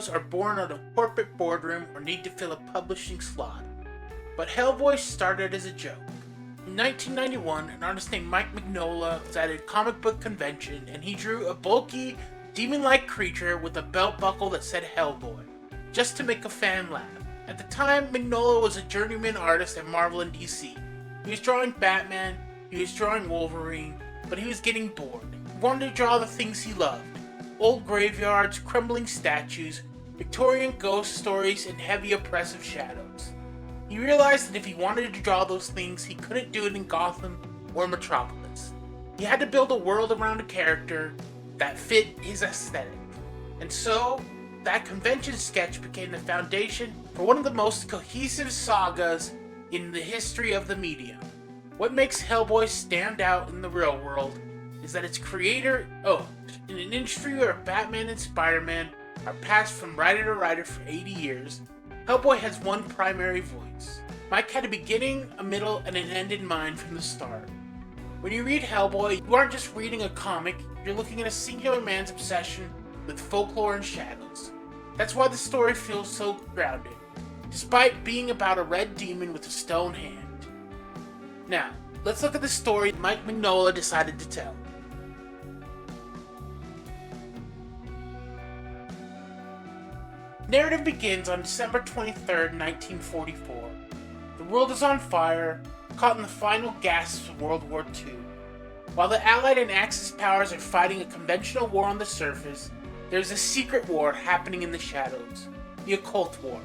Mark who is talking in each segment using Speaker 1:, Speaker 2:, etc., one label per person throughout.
Speaker 1: superheroes are born out of corporate boardroom or need to fill a publishing slot. But Hellboy started as a joke. In 1991, an artist named Mike Mignola was at a comic book convention and he drew a bulky, demon-like creature with a belt buckle that said Hellboy, just to make a fan laugh. At the time, Mignola was a journeyman artist at Marvel and DC. He was drawing Batman, he was drawing Wolverine, but he was getting bored. He wanted to draw the things he loved: old graveyards, crumbling statues, Victorian ghost stories, and heavy oppressive shadows. He realized that if he wanted to draw those things, he couldn't do it in Gotham or Metropolis. He had to build a world around a character that fit his aesthetic. And so, that convention sketch became the foundation for one of the most cohesive sagas in the history of the medium. What makes Hellboy stand out in the real world is that its creator, in an industry where Batman and Spider-Man are passed from writer to writer for 80 years, Hellboy has one primary voice. Mike had a beginning, a middle, and an end in mind from the start. When you read Hellboy, you aren't just reading a comic, you're looking at a singular man's obsession with folklore and shadows. That's why the story feels so grounded, despite being about a red demon with a stone hand. Now, let's look at the story Mike Mignola decided to tell. Narrative begins on December 23rd, 1944. The world is on fire, caught in the final gasps of World War II. While the Allied and Axis powers are fighting a conventional war on the surface, there's a secret war happening in the shadows, the Occult War.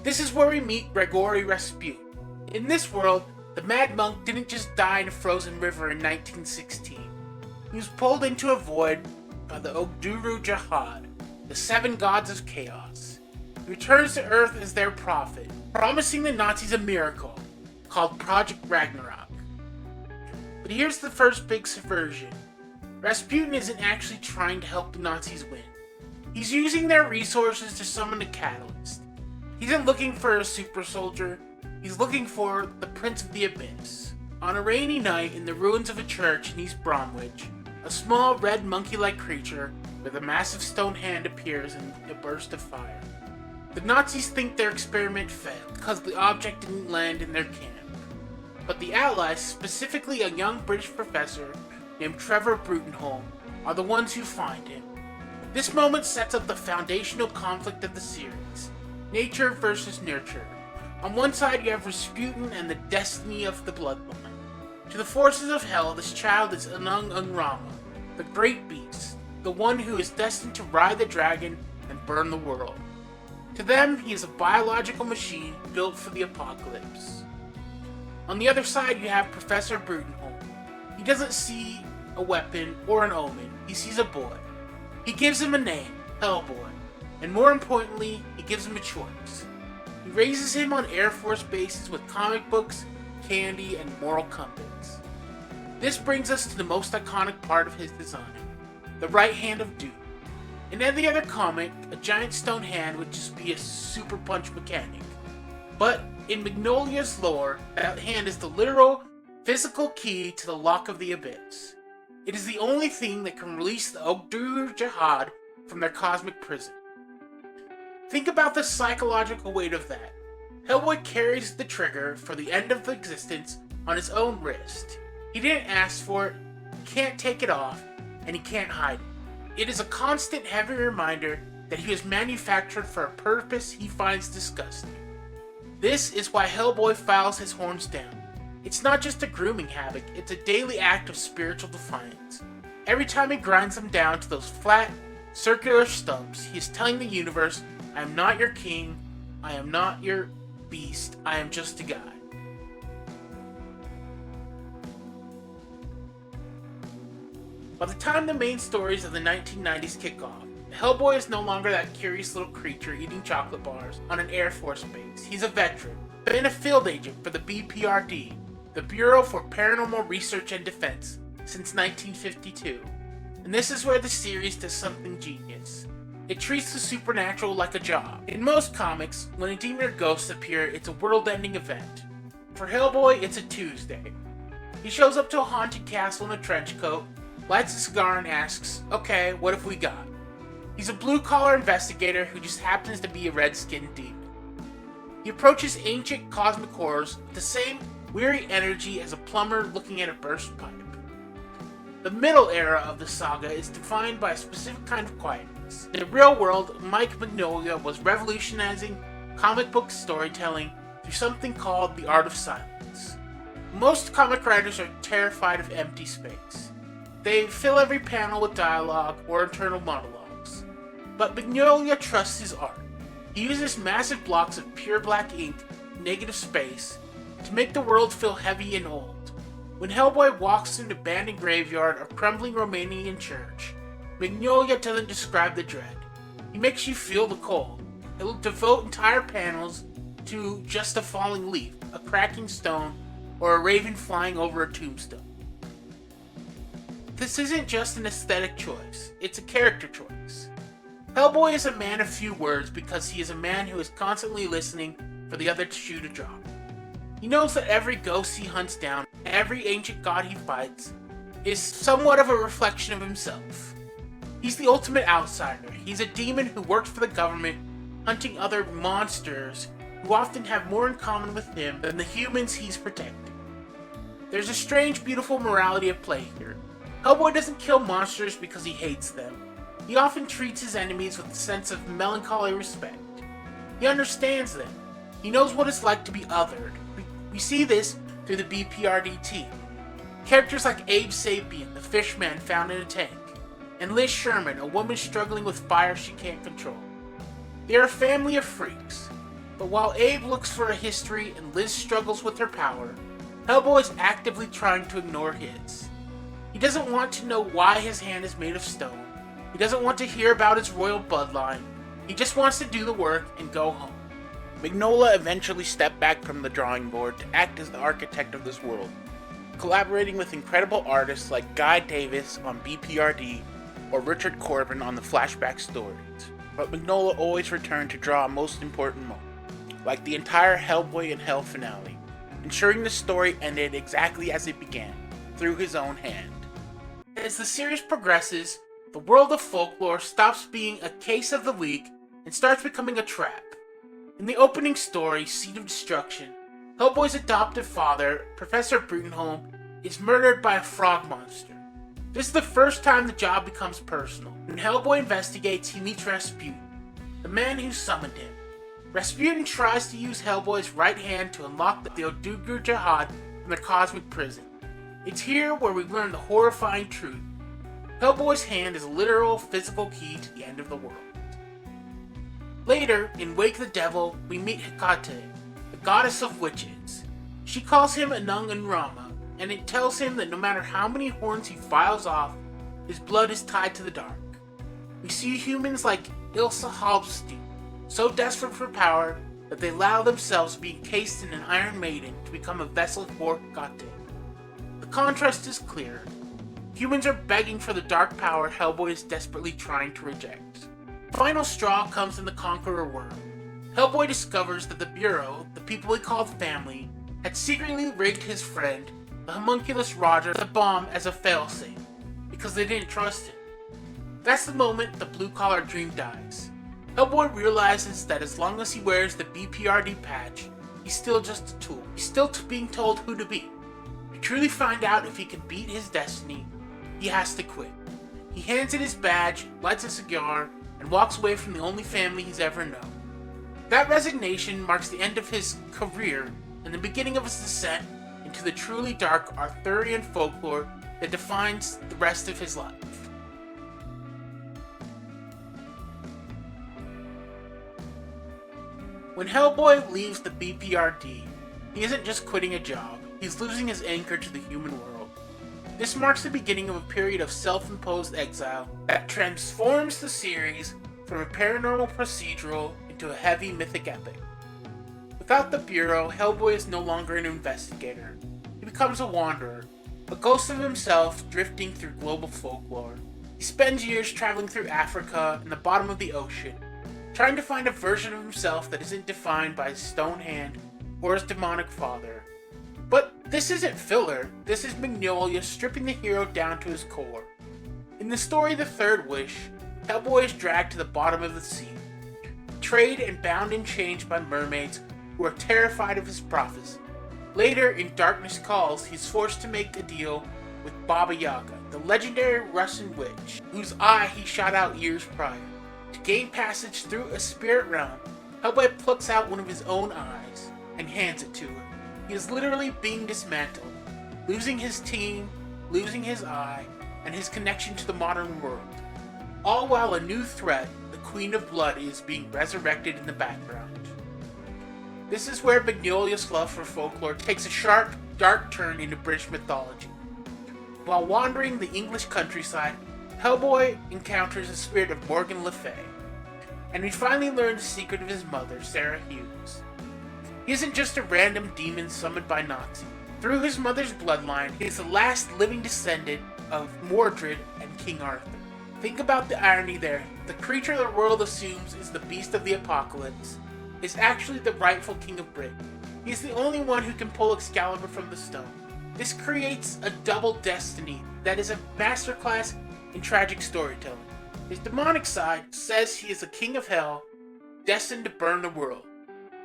Speaker 1: This is where we meet Grigory Rasputin. In this world, the Mad Monk didn't just die in a frozen river in 1916. He was pulled into a void by the Ogduru Jihad, the seven gods of chaos. He returns to Earth as their prophet, promising the Nazis a miracle called Project Ragnarok. But here's the first big subversion. Rasputin isn't actually trying to help the Nazis win. He's using their resources to summon a catalyst. He isn't looking for a super soldier, he's looking for the Prince of the Abyss. On a rainy night in the ruins of a church in East Bromwich, a small red monkey-like creature with a massive stone hand appears in a burst of fire. The Nazis think their experiment failed because the object didn't land in their camp. But the Allies, specifically a young British professor named Trevor Brutenholm, are the ones who find him. This moment sets up the foundational conflict of the series: nature versus nurture. On one side you have Rasputin and the destiny of the bloodline. To the forces of hell, this child is Anung Unrama, the great beast, the one who is destined to ride the dragon and burn the world. To them, he is a biological machine built for the apocalypse. On the other side, you have Professor Brutenholm. He doesn't see a weapon or an omen, he sees a boy. He gives him a name, Hellboy, and more importantly, he gives him a choice. He raises him on Air Force bases with comic books, candy, and moral compass. This brings us to the most iconic part of his design, the right hand of Doom. In any other comic, a giant stone hand would just be a super punch mechanic. But in Mignola's lore, that hand is the literal, physical key to the lock of the Abyss. It is the only thing that can release the Ogduru Jihad from their cosmic prison. Think about the psychological weight of that. Hellboy carries the trigger for the end of existence on his own wrist. He didn't ask for it, he can't take it off, and he can't hide it. It is a constant heavy reminder that he was manufactured for a purpose he finds disgusting. This is why Hellboy files his horns down. It's not just a grooming habit, it's a daily act of spiritual defiance. Every time he grinds them down to those flat, circular stumps, he is telling the universe, I am not your king, I am not your beast, I am just a guy. By the time the main stories of the 1990s kick off, Hellboy is no longer that curious little creature eating chocolate bars on an Air Force base. He's a veteran, been a field agent for the BPRD, the Bureau for Paranormal Research and Defense, since 1952. And this is where the series does something genius. It treats the supernatural like a job. In most comics, when a demon or ghost appear, it's a world-ending event. For Hellboy, it's a Tuesday. He shows up to a haunted castle in a trench coat, lights a cigar and asks, okay, what have we got? He's a blue-collar investigator who just happens to be a red-skinned demon. He approaches ancient cosmic horrors with the same weary energy as a plumber looking at a burst pipe. The middle era of the saga is defined by a specific kind of quietness. In the real world, Mike Mignola was revolutionizing comic book storytelling through something called the art of silence. Most comic writers are terrified of empty space. They fill every panel with dialogue or internal monologues. But Mignola trusts his art. He uses massive blocks of pure black ink, negative space, to make the world feel heavy and old. When Hellboy walks through an abandoned graveyard or crumbling Romanian church, Mignola doesn't describe the dread. He makes you feel the cold. He'll devote entire panels to just a falling leaf, a cracking stone, or a raven flying over a tombstone. This isn't just an aesthetic choice, it's a character choice. Hellboy is a man of few words because he is a man who is constantly listening for the other shoe to drop. He knows that every ghost he hunts down, every ancient god he fights, is somewhat of a reflection of himself. He's the ultimate outsider. He's a demon who works for the government, hunting other monsters who often have more in common with him than the humans he's protecting. There's a strange, beautiful morality at play here. Hellboy doesn't kill monsters because he hates them. He often treats his enemies with a sense of melancholy respect. He understands them. He knows what it's like to be othered. We see this through the BPRD team. Characters like Abe Sapien, the fishman found in a tank, and Liz Sherman, a woman struggling with fire she can't control. They are a family of freaks. But while Abe looks for a history and Liz struggles with her power, Hellboy is actively trying to ignore his. He doesn't want to know why his hand is made of stone. He doesn't want to hear about his royal bloodline. He just wants to do the work and go home. Mignola eventually stepped back from the drawing board to act as the architect of this world, collaborating with incredible artists like Guy Davis on BPRD or Richard Corbin on the flashback stories. But Mignola always returned to draw a most important moment, like the entire Hellboy in Hell finale, ensuring the story ended exactly as it began, through his own hand. As the series progresses, the world of folklore stops being a case of the week and starts becoming a trap. In the opening story, Seed of Destruction, Hellboy's adoptive father, Professor Brutenholm, is murdered by a frog monster. This is the first time the job becomes personal. When Hellboy investigates, he meets Rasputin, the man who summoned him. Rasputin tries to use Hellboy's right hand to unlock the Odugur Jihad from their cosmic prison. It's here where we learn the horrifying truth. Hellboy's hand is a literal, physical key to the end of the world. Later, in Wake the Devil, we meet Hecate, the goddess of witches. She calls him Anung and Rama, and it tells him that no matter how many horns he files off, his blood is tied to the dark. We see humans like Ilsa Halbstein, so desperate for power that they allow themselves to be encased in an Iron Maiden to become a vessel for Hecate. The contrast is clear. Humans are begging for the dark power Hellboy is desperately trying to reject. The final straw comes in the Conqueror worm. Hellboy discovers that the Bureau, the people he called family, had secretly rigged his friend, the homunculus Roger, the bomb as a failsafe, because they didn't trust him. That's the moment the blue-collar dream dies. Hellboy realizes that as long as he wears the BPRD patch, he's still just a tool. He's still being told who to be. To truly find out if he can beat his destiny, he has to quit. He hands in his badge, lights a cigar, and walks away from the only family he's ever known. That resignation marks the end of his career and the beginning of his descent into the truly dark Arthurian folklore that defines the rest of his life. When Hellboy leaves the BPRD, he isn't just quitting a job, he's losing his anchor to the human world. This marks the beginning of a period of self-imposed exile that transforms the series from a paranormal procedural into a heavy mythic epic. Without the Bureau, Hellboy is no longer an investigator. He becomes a wanderer, a ghost of himself drifting through global folklore. He spends years traveling through Africa and the bottom of the ocean, trying to find a version of himself that isn't defined by his stone hand or his demonic father. But this isn't filler, this is Mignola stripping the hero down to his core. In the story The Third Wish, Hellboy is dragged to the bottom of the sea, betrayed and bound in chains by mermaids who are terrified of his prophecy. Later, in Darkness Calls, he's forced to make a deal with Baba Yaga, the legendary Russian witch, whose eye he shot out years prior. To gain passage through a spirit realm, Hellboy plucks out one of his own eyes and hands it to her. He is literally being dismantled, losing his team, losing his eye, and his connection to the modern world. All while a new threat, the Queen of Blood, is being resurrected in the background. This is where Mignola's love for folklore takes a sharp, dark turn into British mythology. While wandering the English countryside, Hellboy encounters the spirit of Morgan Le Fay, and we finally learn the secret of his mother, Sarah Hughes. He isn't just a random demon summoned by Nazis. Through his mother's bloodline, he is the last living descendant of Mordred and King Arthur. Think about the irony there. The creature the world assumes is the beast of the apocalypse is actually the rightful king of Britain. He is the only one who can pull Excalibur from the stone. This creates a double destiny that is a masterclass in tragic storytelling. His demonic side says he is the king of hell, destined to burn the world.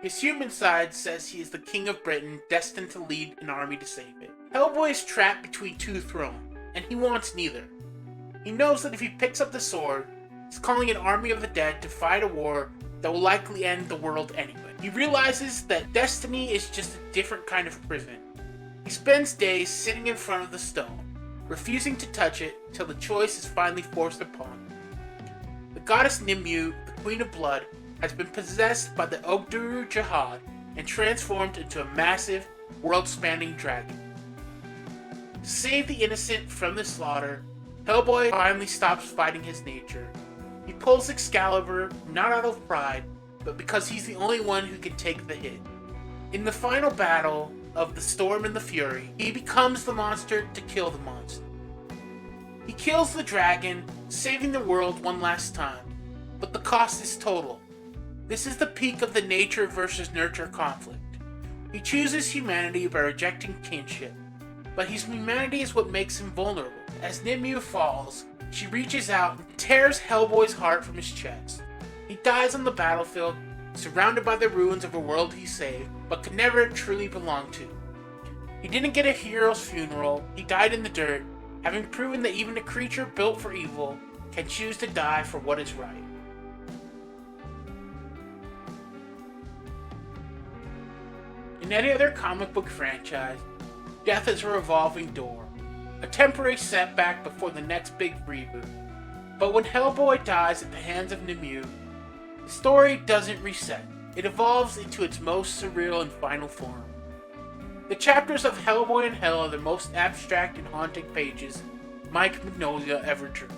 Speaker 1: His human side says he is the king of Britain, destined to lead an army to save it. Hellboy is trapped between two thrones, and he wants neither. He knows that if he picks up the sword, he's calling an army of the dead to fight a war that will likely end the world anyway. He realizes that destiny is just a different kind of prison. He spends days sitting in front of the stone, refusing to touch it till the choice is finally forced upon him. The goddess Nimue, the Queen of Blood, has been possessed by the Ogduru Jihad and transformed into a massive, world-spanning dragon. To save the innocent from the slaughter, Hellboy finally stops fighting his nature. He pulls Excalibur not out of pride, but because he's the only one who can take the hit. In the final battle of the Storm and the Fury, he becomes the monster to kill the monster. He kills the dragon, saving the world one last time, but the cost is total. This is the peak of the nature versus nurture conflict. He chooses humanity by rejecting kinship, but his humanity is what makes him vulnerable. As Nimue falls, she reaches out and tears Hellboy's heart from his chest. He dies on the battlefield, surrounded by the ruins of a world he saved, but could never truly belong to. He didn't get a hero's funeral, he died in the dirt, having proven that even a creature built for evil can choose to die for what is right. In any other comic book franchise, death is a revolving door, a temporary setback before the next big reboot. But when Hellboy dies at the hands of Nimue, the story doesn't reset. It evolves into its most surreal and final form. The chapters of Hellboy and Hell are the most abstract and haunting pages Mike Mignola ever drew.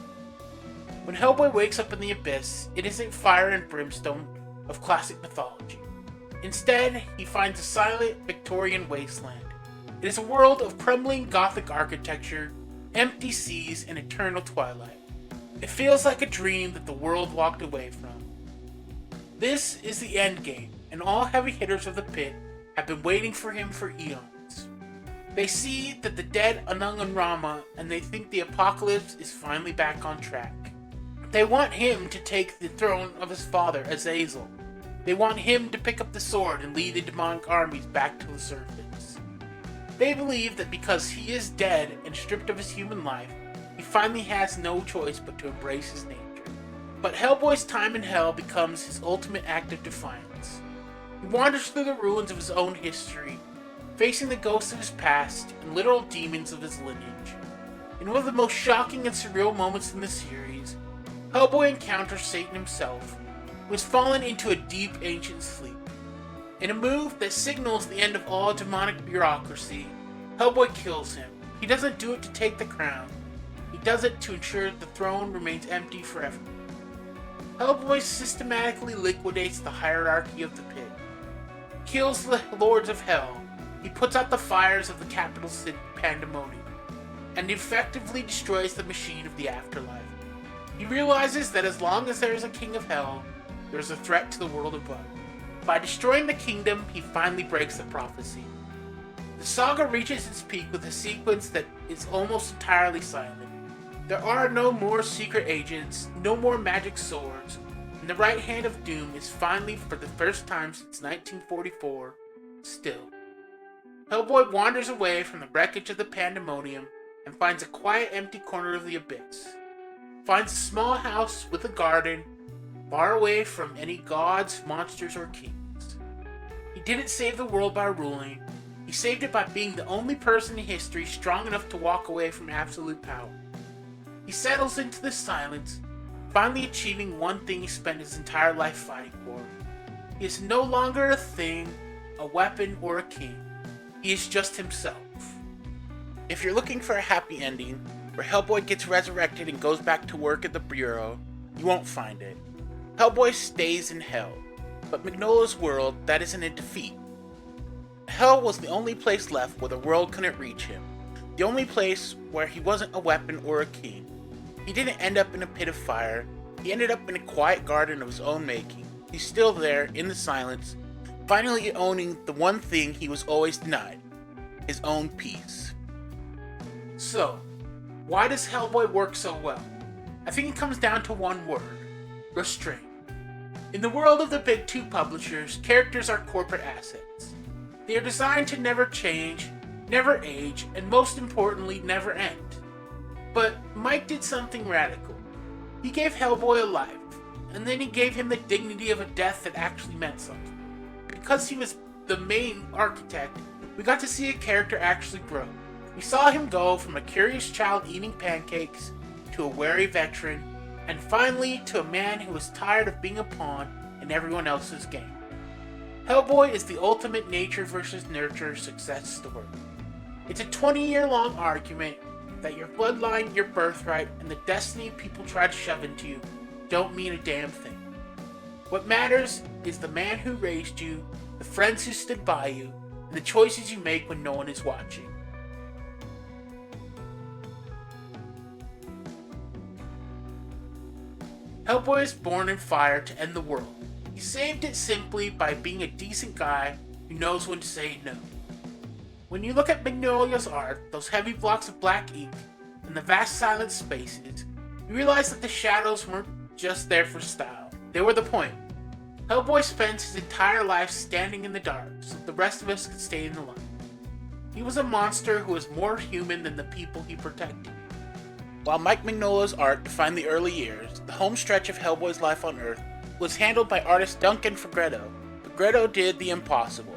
Speaker 1: When Hellboy wakes up in the abyss, it isn't fire and brimstone of classic mythology. Instead, he finds a silent Victorian wasteland. It is a world of crumbling Gothic architecture, empty seas, and eternal twilight. It feels like a dream that the world walked away from. This is the endgame, and all heavy hitters of the pit have been waiting for him for eons. They see that the dead Anung and Rama, and they think the apocalypse is finally back on track. They want him to take the throne of his father, Azazel. They want him to pick up the sword and lead the demonic armies back to the surface. They believe that because he is dead and stripped of his human life, he finally has no choice but to embrace his nature. But Hellboy's time in hell becomes his ultimate act of defiance. He wanders through the ruins of his own history, facing the ghosts of his past and literal demons of his lineage. In one of the most shocking and surreal moments in the series, Hellboy encounters Satan himself, who has fallen into a deep ancient sleep. In a move that signals the end of all demonic bureaucracy, Hellboy kills him. He doesn't do it to take the crown. He does it to ensure the throne remains empty forever. Hellboy systematically liquidates the hierarchy of the pit, kills the lords of hell, he puts out the fires of the capital city, Pandemonium, and effectively destroys the machine of the afterlife. He realizes that as long as there is a king of hell, there is a threat to the world above. By destroying the kingdom, he finally breaks the prophecy. The saga reaches its peak with a sequence that is almost entirely silent. There are no more secret agents, no more magic swords, and the right hand of doom is finally, for the first time since 1944, still. Hellboy wanders away from the wreckage of the pandemonium and finds a quiet, empty corner of the abyss. Finds a small house with a garden, far away from any gods, monsters, or kings. He didn't save the world by ruling. He saved it by being the only person in history strong enough to walk away from absolute power. He settles into the silence, finally achieving one thing he spent his entire life fighting for. He is no longer a thing, a weapon, or a king. He is just himself. If you're looking for a happy ending, where Hellboy gets resurrected and goes back to work at the Bureau, you won't find it. Hellboy stays in Hell, but Mignola's world, that isn't a defeat. Hell was the only place left where the world couldn't reach him, the only place where he wasn't a weapon or a king. He didn't end up in a pit of fire, he ended up in a quiet garden of his own making. He's still there, in the silence, finally owning the one thing he was always denied, his own peace. So, why does Hellboy work so well? I think it comes down to one word: restraint. In the world of the big two publishers, characters are corporate assets. They are designed to never change, never age, and most importantly, never end. But Mike did something radical. He gave Hellboy a life, and then he gave him the dignity of a death that actually meant something. Because he was the main architect, we got to see a character actually grow. We saw him go from a curious child eating pancakes to a wary veteran, and finally to a man who was tired of being a pawn in everyone else's game. Hellboy is the ultimate nature versus nurture success story. It's a 20-year-long argument that your bloodline, your birthright, and the destiny people try to shove into you don't mean a damn thing. What matters is the man who raised you, the friends who stood by you, and the choices you make when no one is watching. Hellboy is born in fire to end the world. He saved it simply by being a decent guy who knows when to say no. When you look at Mignola's art, those heavy blocks of black ink, and the vast silent spaces, you realize that the shadows weren't just there for style. They were the point. Hellboy spends his entire life standing in the dark so that the rest of us could stay in the light. He was a monster who was more human than the people he protected. While Mike Mignola's art defined the early years, the home stretch of Hellboy's life on Earth was handled by artist Duncan Fegredo. Fegredo did the impossible.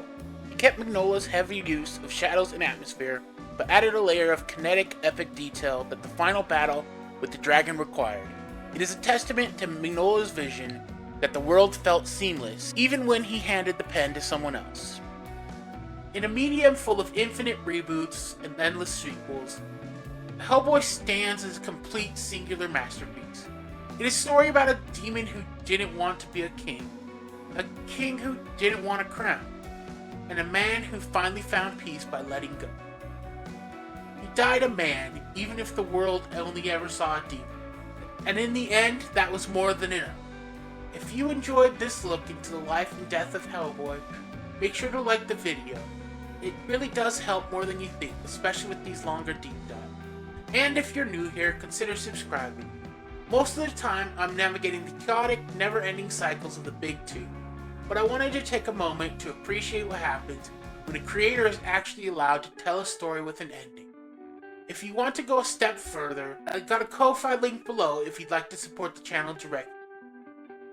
Speaker 1: He kept Mignola's heavy use of shadows and atmosphere, but added a layer of kinetic, epic detail that the final battle with the dragon required. It is a testament to Mignola's vision that the world felt seamless, even when he handed the pen to someone else. In a medium full of infinite reboots and endless sequels, Hellboy stands as a complete singular masterpiece. It is a story about a demon who didn't want to be a king who didn't want a crown, and a man who finally found peace by letting go. He died a man, even if the world only ever saw a demon. And in the end, that was more than enough. If you enjoyed this look into the life and death of Hellboy, make sure to like the video. It really does help more than you think, especially with these longer deep dives. And if you're new here, consider subscribing. Most of the time, I'm navigating the chaotic, never-ending cycles of the big two. But I wanted to take a moment to appreciate what happens when a creator is actually allowed to tell a story with an ending. If you want to go a step further, I've got a Ko-Fi link below if you'd like to support the channel directly.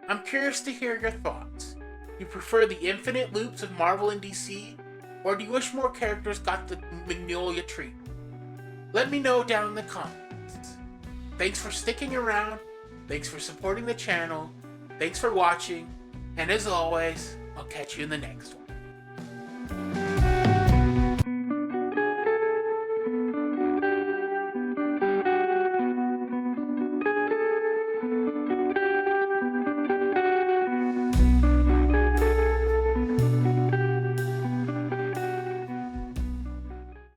Speaker 1: I'm curious to hear your thoughts. Do you prefer the infinite loops of Marvel and DC, or do you wish more characters got the Mignola treatment? Let me know down in the comments. Thanks for sticking around, thanks for supporting the channel, thanks for watching, and as always, I'll catch you in the next one.